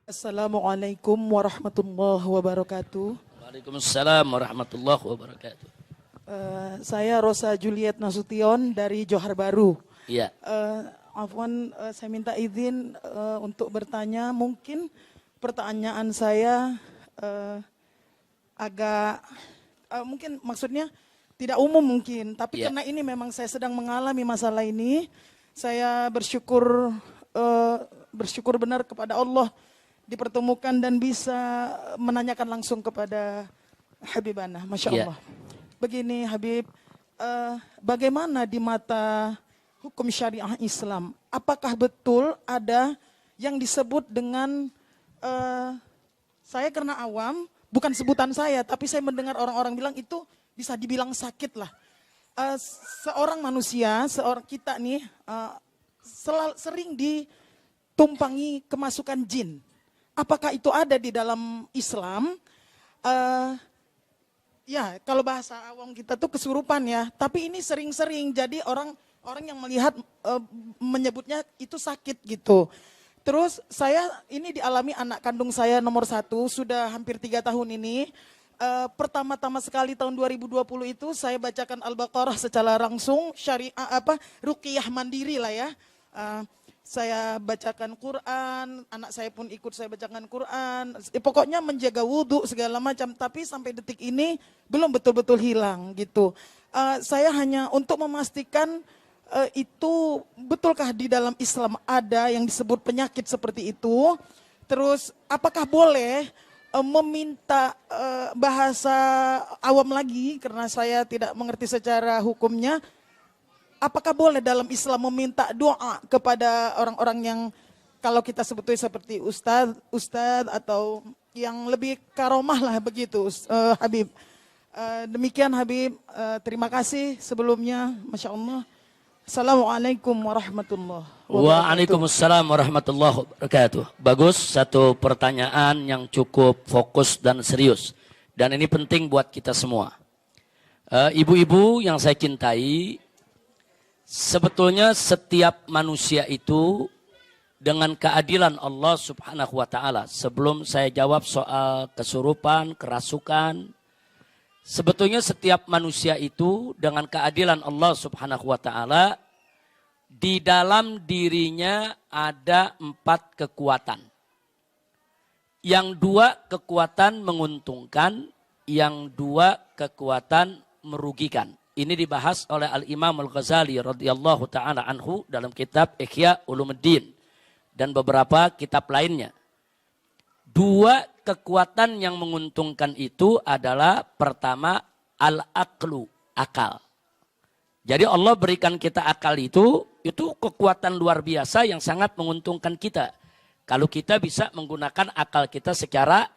Assalamualaikum warahmatullahi wabarakatuh. Waalaikumsalam warahmatullahi wabarakatuh. Saya Rosa Juliet Nasution dari Johar Baru. Iya. Afwan, saya minta izin untuk bertanya. Mungkin pertanyaan saya agak mungkin maksudnya tidak umum mungkin, tapi Iya. karena ini memang saya sedang mengalami masalah ini, saya bersyukur benar kepada Allah dipertemukan dan bisa menanyakan langsung kepada Habibana, Masya Iya. Allah. Begini Habib, bagaimana di mata hukum syariah Islam? Apakah betul ada yang disebut dengan, saya karena awam, bukan sebutan saya, tapi saya mendengar orang-orang bilang itu bisa dibilang sakit lah. Seorang manusia, seorang kita nih, sering ditumpangi kemasukan jin. Apakah itu ada di dalam Islam? Ya, kalau bahasa awam kita tuh kesurupan ya. Tapi ini sering-sering. Jadi orang yang melihat menyebutnya itu sakit gitu. Terus saya ini dialami anak kandung saya nomor 1 sudah hampir 3 tahun ini. Pertama-tama sekali tahun 2020 itu saya bacakan Al-Baqarah secara langsung syariah ruqyah mandiri lah ya. Saya bacakan Quran, anak saya pun ikut saya bacakan Quran. Pokoknya menjaga wudhu segala macam. Tapi sampai detik ini belum betul-betul hilang gitu. Saya hanya untuk memastikan itu betulkah di dalam Islam ada yang disebut penyakit seperti itu. Terus apakah boleh meminta bahasa awam lagi karena saya tidak mengerti secara hukumnya. Apakah boleh dalam Islam meminta doa kepada orang-orang yang kalau kita sebutnya seperti ustadz atau yang lebih karomah lah begitu, Habib. Demikian Habib, terima kasih sebelumnya, Masya Allah. Assalamualaikum warahmatullahi wabarakatuh. Waalaikumsalam warahmatullahi wabarakatuh. Bagus, satu pertanyaan yang cukup fokus dan serius. Dan ini penting buat kita semua. Ibu-ibu yang saya cintai, sebetulnya setiap manusia itu dengan keadilan Allah Subhanahu wa taala. Sebelum saya jawab soal kesurupan, kerasukan, sebetulnya setiap manusia itu dengan keadilan Allah Subhanahu wa taala di dalam dirinya ada 4 kekuatan. Yang 2 kekuatan menguntungkan, yang 2 kekuatan merugikan. Ini dibahas oleh Al-Imam Al-Ghazali radhiyallahu ta'ala anhu dalam kitab Ihya Ulumuddin dan beberapa kitab lainnya. 2 kekuatan yang menguntungkan itu adalah pertama al-aqlu, akal. Jadi Allah berikan kita akal itu kekuatan luar biasa yang sangat menguntungkan kita. Kalau kita bisa menggunakan akal kita secara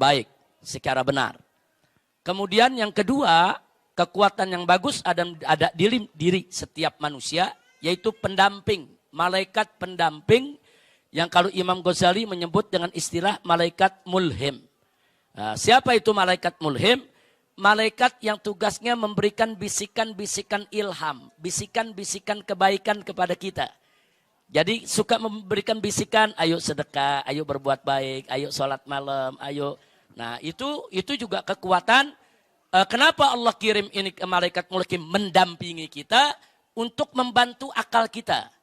baik, secara benar. Kemudian yang kedua, kekuatan yang bagus ada di diri setiap manusia, yaitu pendamping, malaikat pendamping yang kalau Imam Ghazali menyebut dengan istilah malaikat mulhim. Nah, siapa itu malaikat mulhim? Malaikat yang tugasnya memberikan bisikan-bisikan ilham, bisikan-bisikan kebaikan kepada kita. Jadi suka memberikan bisikan, ayo sedekah, ayo berbuat baik, ayo sholat malam, ayo. Nah itu juga kekuatan. Kenapa Allah kirim ini ke malaikat mulhim mendampingi kita untuk membantu akal kita.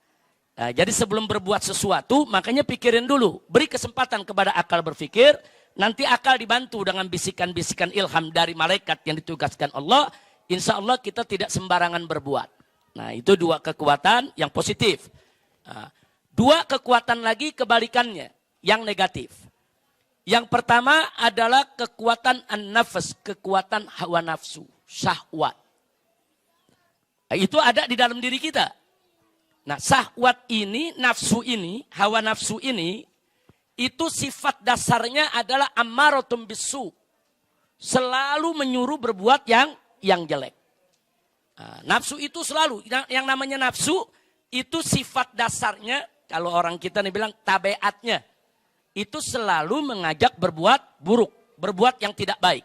Nah, jadi sebelum berbuat sesuatu makanya pikirin dulu. Beri kesempatan kepada akal berpikir. Nanti akal dibantu dengan bisikan-bisikan ilham dari malaikat yang ditugaskan Allah. Insya Allah kita tidak sembarangan berbuat. Nah itu 2 kekuatan yang positif. Nah, 2 kekuatan lagi kebalikannya yang negatif. Yang pertama adalah kekuatan an-nafs, kekuatan hawa nafsu, syahwat. Nah, itu ada di dalam diri kita. Nah, syahwat ini, nafsu ini, hawa nafsu ini, itu sifat dasarnya adalah ammaratum bisu. Selalu menyuruh berbuat yang jelek. Nah, nafsu itu selalu, yang namanya nafsu, itu sifat dasarnya, kalau orang kita nih bilang tabiatnya. Itu selalu mengajak berbuat buruk, berbuat yang tidak baik.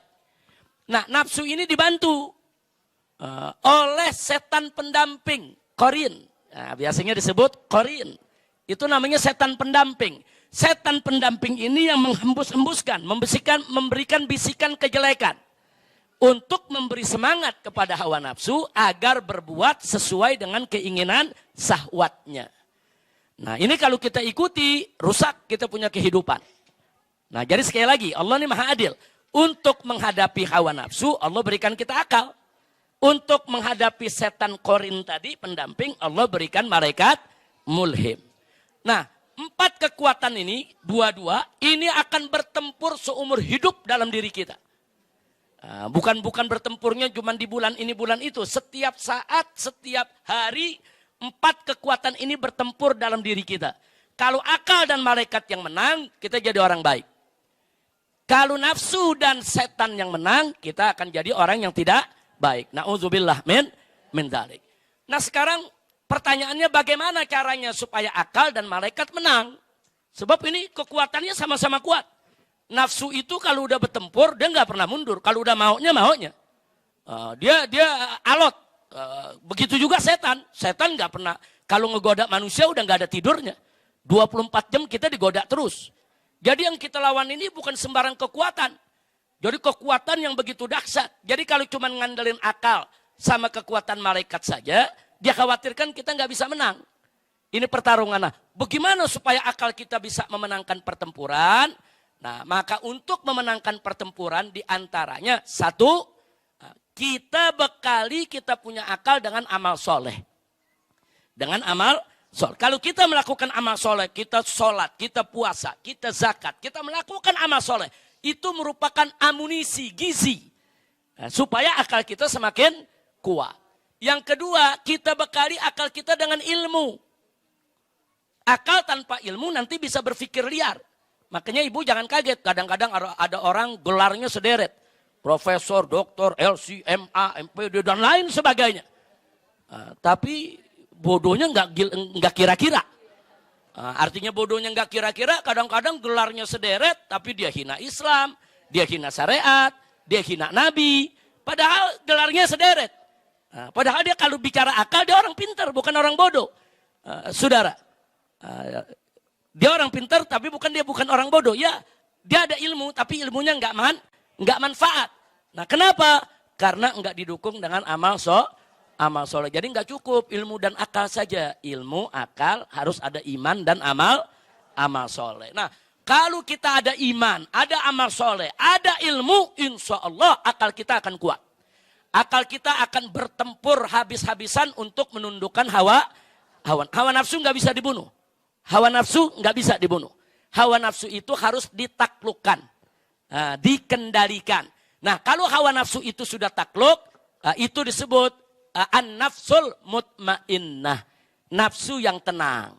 Nah, nafsu ini dibantu oleh setan pendamping, qarin. Nah, biasanya disebut qarin. Itu namanya setan pendamping. setan pendamping ini yang menghembus-hembuskan, memberikan bisikan kejelekan untuk memberi semangat kepada hawa nafsu agar berbuat sesuai dengan keinginan syahwatnya. Nah, ini kalau kita ikuti, rusak kita punya kehidupan. Nah, jadi sekali lagi, Allah ini maha adil. Untuk menghadapi hawa nafsu, Allah berikan kita akal. Untuk menghadapi setan korin tadi, pendamping, Allah berikan malaikat mulhim. Nah, 4 kekuatan ini, dua-dua, ini akan bertempur seumur hidup dalam diri kita. Bukan bertempurnya cuma di bulan ini, bulan itu. Setiap saat, setiap hari, 4 kekuatan ini bertempur dalam diri kita. Kalau akal dan malaikat yang menang, kita jadi orang baik. Kalau nafsu dan setan yang menang, kita akan jadi orang yang tidak baik. Na'udzubillah min dzalik. Nah, sekarang pertanyaannya bagaimana caranya supaya akal dan malaikat menang? Sebab ini kekuatannya sama-sama kuat. Nafsu itu kalau udah bertempur, dia nggak pernah mundur. Kalau udah maunya. Dia alot. Begitu juga setan. Setan nggak pernah, kalau ngegoda manusia udah nggak ada tidurnya. 24 jam kita digoda terus. Jadi yang kita lawan ini bukan sembarang kekuatan. Jadi kekuatan yang begitu dahsyat. Jadi kalau cuma ngandelin akal sama kekuatan malaikat saja, dia khawatirkan kita nggak bisa menang. Ini pertarungan. Nah, bagaimana supaya akal kita bisa memenangkan pertempuran? Nah, maka untuk memenangkan pertempuran diantaranya, 1, kita bekali kita punya akal dengan amal soleh. Dengan amal soleh. Kalau kita melakukan amal soleh, kita sholat, kita puasa, kita zakat, kita melakukan amal soleh. Itu merupakan amunisi, gizi. Supaya akal kita semakin kuat. Yang kedua, kita bekali akal kita dengan ilmu. Akal tanpa ilmu nanti bisa berpikir liar. Makanya ibu jangan kaget. Kadang-kadang ada orang gelarnya sederet. Profesor, doktor, LC, MA, MPD, dan lain sebagainya. Tapi bodohnya nggak kira-kira. Artinya bodohnya nggak kira-kira, kadang-kadang gelarnya sederet, tapi dia hina Islam, dia hina syariat, dia hina Nabi. Padahal gelarnya sederet. Padahal dia kalau bicara akal, dia orang pintar, bukan orang bodoh. Saudara, dia orang pintar, tapi bukan orang bodoh. Ya, dia ada ilmu, tapi ilmunya nggak manfaat. Nah, kenapa? Karena nggak didukung dengan amal soleh. Jadi nggak cukup ilmu dan akal saja. Ilmu, akal, harus ada iman dan amal soleh. Nah, kalau kita ada iman, ada amal soleh, ada ilmu, insya Allah akal kita akan kuat. Akal kita akan bertempur habis-habisan untuk menundukkan hawa nafsu nggak bisa dibunuh. Hawa nafsu nggak bisa dibunuh. Hawa nafsu itu harus ditaklukkan, dikendalikan. Nah, kalau hawa nafsu itu sudah takluk, itu disebut an-nafsul mutmainnah. Nafsu yang tenang.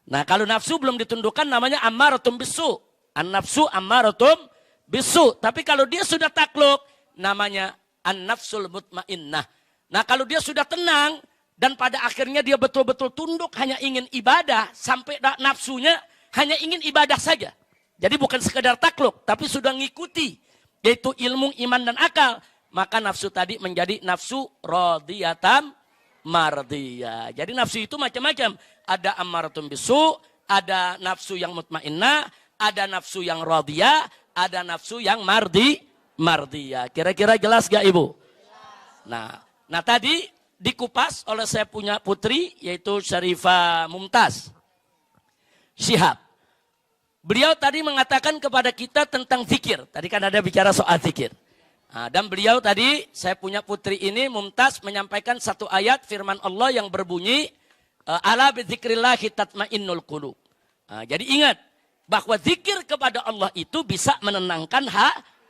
Nah, kalau nafsu belum ditundukkan namanya ammaratum bisu. An-nafsu ammaratum bisu. Tapi kalau dia sudah takluk namanya an-nafsul mutmainnah. Nah, kalau dia sudah tenang dan pada akhirnya dia betul-betul tunduk hanya ingin ibadah, sampai nafsunya hanya ingin ibadah saja. Jadi bukan sekedar takluk, tapi sudah ngikuti, yaitu ilmu, iman, dan akal. Maka nafsu tadi menjadi nafsu radiyatam mardiyah. Jadi nafsu itu macam-macam. Ada ammaratum bisu, ada nafsu yang mutmainnah, ada nafsu yang radiyah, ada nafsu yang mardiyah. Kira-kira jelas gak ibu? Nah tadi dikupas oleh saya punya putri, yaitu Syarifah Mumtaz Syihab. Beliau tadi mengatakan kepada kita tentang zikir. Tadi kan ada bicara soal zikir. Nah, dan beliau tadi, saya punya putri ini, Mumtaz, menyampaikan satu ayat firman Allah yang berbunyi, ala bizikrillahi tatmainnul qulub. Nah, jadi ingat, bahwa zikir kepada Allah itu bisa menenangkan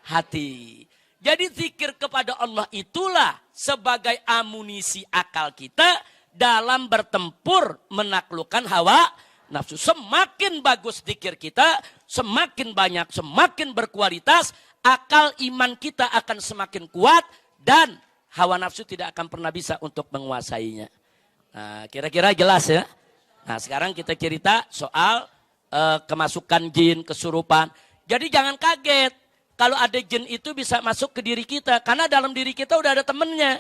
hati. Jadi zikir kepada Allah itulah sebagai amunisi akal kita dalam bertempur menaklukkan hawa nafsu. Semakin bagus zikir kita, semakin banyak, semakin berkualitas, akal iman kita akan semakin kuat dan hawa nafsu tidak akan pernah bisa untuk menguasainya. Nah, kira-kira jelas ya. Nah, sekarang kita cerita soal kemasukan jin, kesurupan. Jadi jangan kaget kalau ada jin itu bisa masuk ke diri kita, karena dalam diri kita udah ada temennya.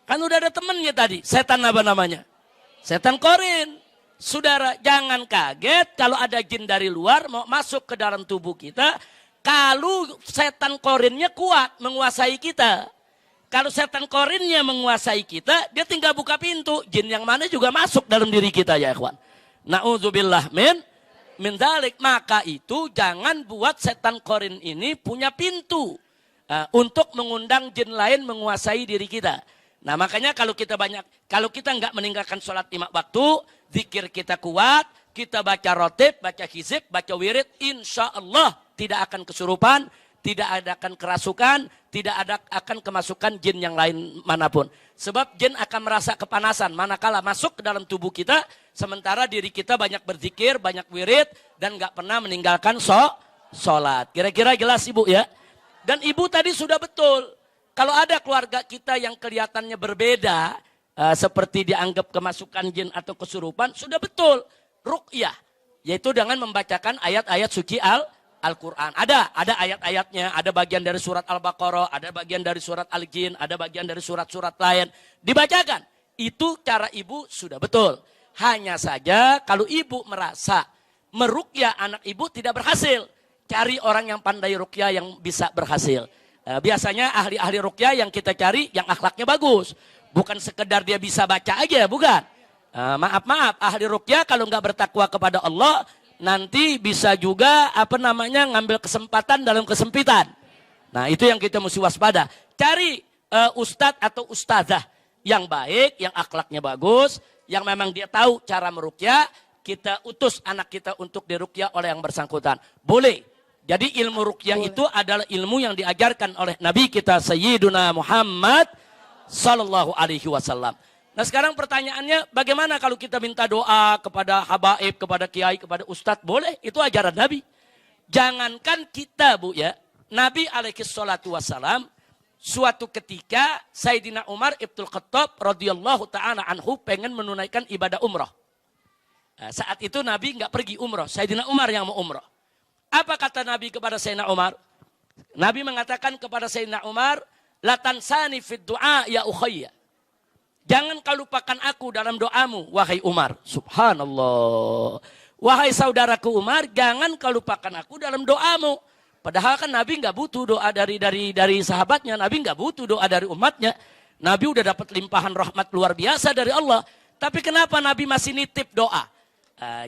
Kan udah ada temennya tadi. Setan apa namanya? Setan korin. Saudara, jangan kaget kalau ada jin dari luar mau masuk ke dalam tubuh kita. Kalau setan korinnya kuat menguasai kita. Kalau setan korinnya menguasai kita, dia tinggal buka pintu. Jin yang mana juga masuk dalam diri kita ya ikhwan. Na'udzubillah min dzalik. Maka itu jangan buat setan korin ini punya pintu. Untuk mengundang jin lain menguasai diri kita. Nah makanya kalau kita nggak meninggalkan sholat 5 waktu, zikir kita kuat, kita baca rotib, baca hizib, baca wirid, insya Allah tidak akan kesurupan, tidak akan kerasukan, tidak akan kemasukan jin yang lain manapun. Sebab jin akan merasa kepanasan manakala masuk ke dalam tubuh kita, sementara diri kita banyak berzikir, banyak wirid, dan nggak pernah meninggalkan sholat. Kira-kira jelas ibu ya? Dan ibu tadi sudah betul. Kalau ada keluarga kita yang kelihatannya berbeda, seperti dianggap kemasukan jin atau kesurupan, sudah betul. Ruqyah, yaitu dengan membacakan ayat-ayat suci Al-Quran. Ada ayat-ayatnya, ada bagian dari surat Al-Baqarah, ada bagian dari surat Al-Jin, ada bagian dari surat-surat lain. Dibacakan, itu cara ibu sudah betul. Hanya saja kalau ibu merasa meruqyah anak ibu tidak berhasil, cari orang yang pandai ruqyah yang bisa berhasil. Biasanya ahli-ahli ruqyah yang kita cari yang akhlaknya bagus. Bukan sekedar dia bisa baca aja, bukan. Maaf, ahli ruqyah kalau nggak bertakwa kepada Allah, nanti bisa juga ngambil kesempatan dalam kesempitan. Nah itu yang kita mesti waspada. Cari ustadz atau ustazah yang baik, yang akhlaknya bagus, yang memang dia tahu cara meruqyah, kita utus anak kita untuk diruqyah oleh yang bersangkutan. Boleh. Jadi ilmu ruqyah itu adalah ilmu yang diajarkan oleh Nabi kita Sayyiduna Muhammad Sallallahu Alaihi Wasallam. Nah sekarang pertanyaannya, bagaimana kalau kita minta doa kepada habaib, kepada kiai, kepada ustadz? Boleh, itu ajaran Nabi. Jangankan kita bu ya, Nabi alaihi salatu wassalam, suatu ketika Sayyidina Umar Ibnul Khattab radhiyallahu ta'ala anhu pengen menunaikan ibadah umrah. Nah, saat itu Nabi nggak pergi umrah, Sayyidina Umar yang mau umrah. Apa kata Nabi kepada Sayyidina Umar? Nabi mengatakan kepada Sayyidina Umar, la tansani fid du'a ya ukhayya. Jangan kau lupakan aku dalam doamu, wahai Umar. Subhanallah. Wahai saudaraku Umar, jangan kau lupakan aku dalam doamu. Padahal kan Nabi nggak butuh doa dari sahabatnya, Nabi nggak butuh doa dari umatnya. Nabi udah dapat limpahan rahmat luar biasa dari Allah. Tapi kenapa Nabi masih nitip doa?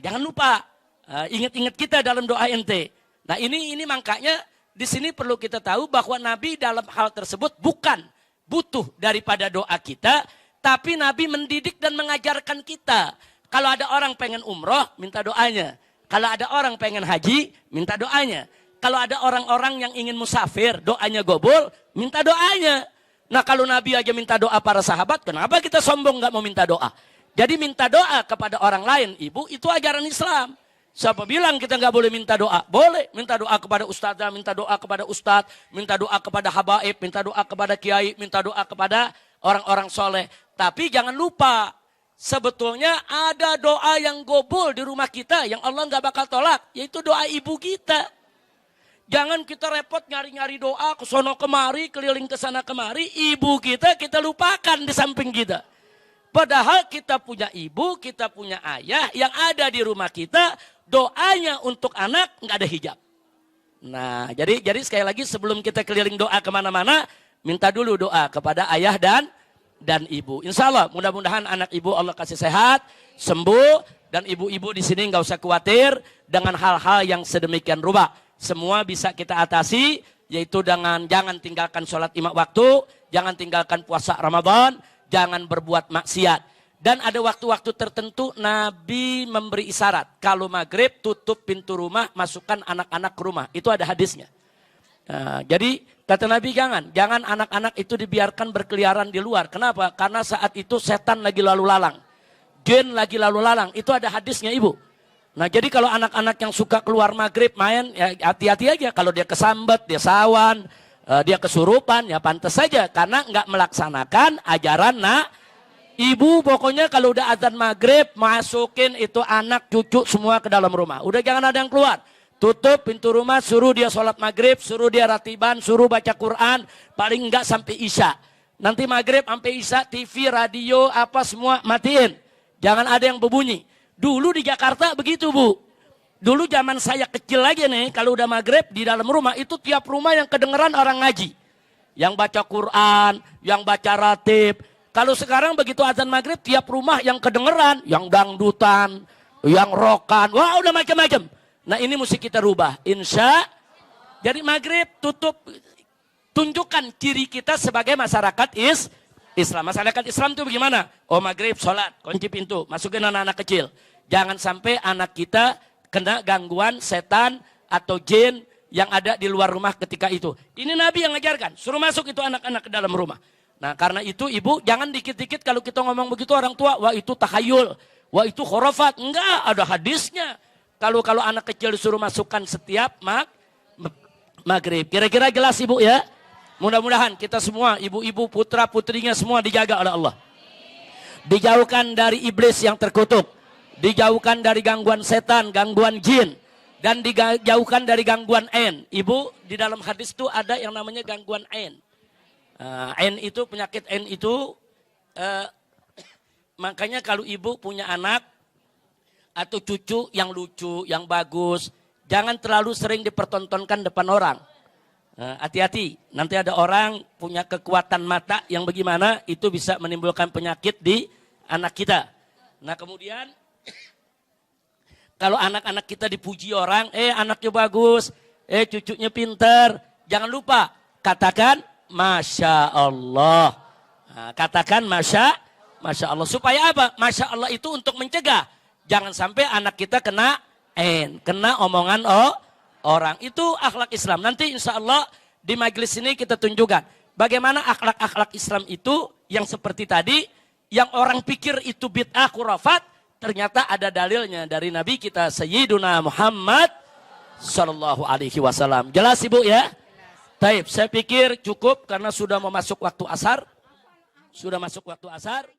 Jangan lupa. Ingat-ingat kita dalam doa ente. Nah ini makanya di sini perlu kita tahu bahwa Nabi dalam hal tersebut bukan butuh daripada doa kita, tapi Nabi mendidik dan mengajarkan kita. Kalau ada orang pengen umroh, minta doanya. Kalau ada orang pengen haji, minta doanya. Kalau ada orang-orang yang ingin musafir, doanya gobol, minta doanya. Nah kalau Nabi aja minta doa para sahabat, kenapa kita sombong nggak mau minta doa? Jadi minta doa kepada orang lain, ibu, itu ajaran Islam. Siapa bilang kita nggak boleh minta doa? Boleh minta doa kepada ustazah, minta doa kepada ustadz, minta doa kepada habaib, minta doa kepada kiai, minta doa kepada orang-orang soleh. Tapi jangan lupa, sebetulnya ada doa yang gobol di rumah kita yang Allah nggak bakal tolak, yaitu doa ibu kita. Jangan kita repot nyari-nyari doa ke sono kemari, keliling ke sana kemari, ibu kita lupakan di samping kita. Padahal kita punya ibu, kita punya ayah yang ada di rumah kita. Doanya untuk anak nggak ada hijab. Nah, jadi sekali lagi sebelum kita keliling doa kemana-mana, minta dulu doa kepada ayah dan ibu. Insya Allah, mudah-mudahan anak ibu Allah kasih sehat, sembuh, dan ibu-ibu di sini nggak usah khawatir dengan hal-hal yang sedemikian rupa. Semua bisa kita atasi, yaitu dengan jangan tinggalkan sholat 5 waktu, jangan tinggalkan puasa Ramadan, jangan berbuat maksiat. Dan ada waktu-waktu tertentu Nabi memberi isyarat. Kalau maghrib tutup pintu rumah, masukkan anak-anak ke rumah. Itu ada hadisnya. Nah, jadi kata Nabi jangan anak-anak itu dibiarkan berkeliaran di luar. Kenapa? Karena saat itu setan lagi lalu lalang. Jin lagi lalu lalang. Itu ada hadisnya ibu. Nah jadi kalau anak-anak yang suka keluar maghrib main, ya hati-hati aja. Kalau dia kesambet, dia sawan, dia kesurupan, ya pantas saja. Karena nggak melaksanakan ajaran ibu. Pokoknya kalau udah azan maghrib, masukin itu anak, cucu semua ke dalam rumah. Udah jangan ada yang keluar. Tutup pintu rumah, suruh dia sholat maghrib, suruh dia ratiban, suruh baca Quran. Paling enggak sampai isya. Nanti maghrib sampai isya, TV, radio, apa semua matiin. Jangan ada yang berbunyi. Dulu di Jakarta begitu Bu. Dulu zaman saya kecil lagi nih, kalau udah maghrib di dalam rumah itu tiap rumah yang kedengeran orang ngaji. Yang baca Quran, yang baca ratib. Kalau sekarang begitu azan maghrib tiap rumah yang kedengeran, yang dangdutan, yang rokan, wah udah macam-macam. Nah ini mesti kita rubah. Jadi maghrib tutup, tunjukkan ciri kita sebagai masyarakat Islam. Masyarakat Islam itu bagaimana? Oh maghrib, sholat, kunci pintu, masukin anak-anak kecil. Jangan sampai anak kita kena gangguan setan atau jin yang ada di luar rumah ketika itu. Ini Nabi yang ngajarkan, suruh masuk itu anak-anak ke dalam rumah. Nah karena itu ibu jangan dikit-dikit kalau kita ngomong begitu orang tua, wah itu tahayul, wah itu khurafat. Enggak, ada hadisnya. Kalau anak kecil disuruh masukkan setiap maghrib. Kira-kira jelas ibu ya? Mudah-mudahan kita semua, ibu-ibu, putra-putrinya semua dijaga oleh Allah. Dijauhkan dari iblis yang terkutuk. Dijauhkan dari gangguan setan, gangguan jin. Dan dijauhkan dari gangguan ain. Ibu, di dalam hadis itu ada yang namanya gangguan ain. Ain itu, penyakit ain itu, makanya kalau ibu punya anak atau cucu yang lucu, yang bagus, jangan terlalu sering dipertontonkan depan orang. Hati-hati, nanti ada orang punya kekuatan mata yang bagaimana itu bisa menimbulkan penyakit di anak kita. Nah kemudian kalau anak-anak kita dipuji orang, anaknya bagus, cucunya pintar, jangan lupa katakan Masya Allah. Nah, katakan Masya Allah. Supaya apa? Masya Allah itu untuk mencegah. Jangan sampai anak kita kena omongan orang. Itu akhlak Islam. Nanti insya Allah di majelis ini kita tunjukkan bagaimana akhlak-akhlak Islam itu yang seperti tadi, yang orang pikir itu bid'ah khurafat, ternyata ada dalilnya dari Nabi kita Sayyiduna Muhammad Sallallahu Alaihi Wasallam. Jelas ibu ya? Taib, saya pikir cukup karena sudah mau masuk waktu asar. Sudah masuk waktu asar.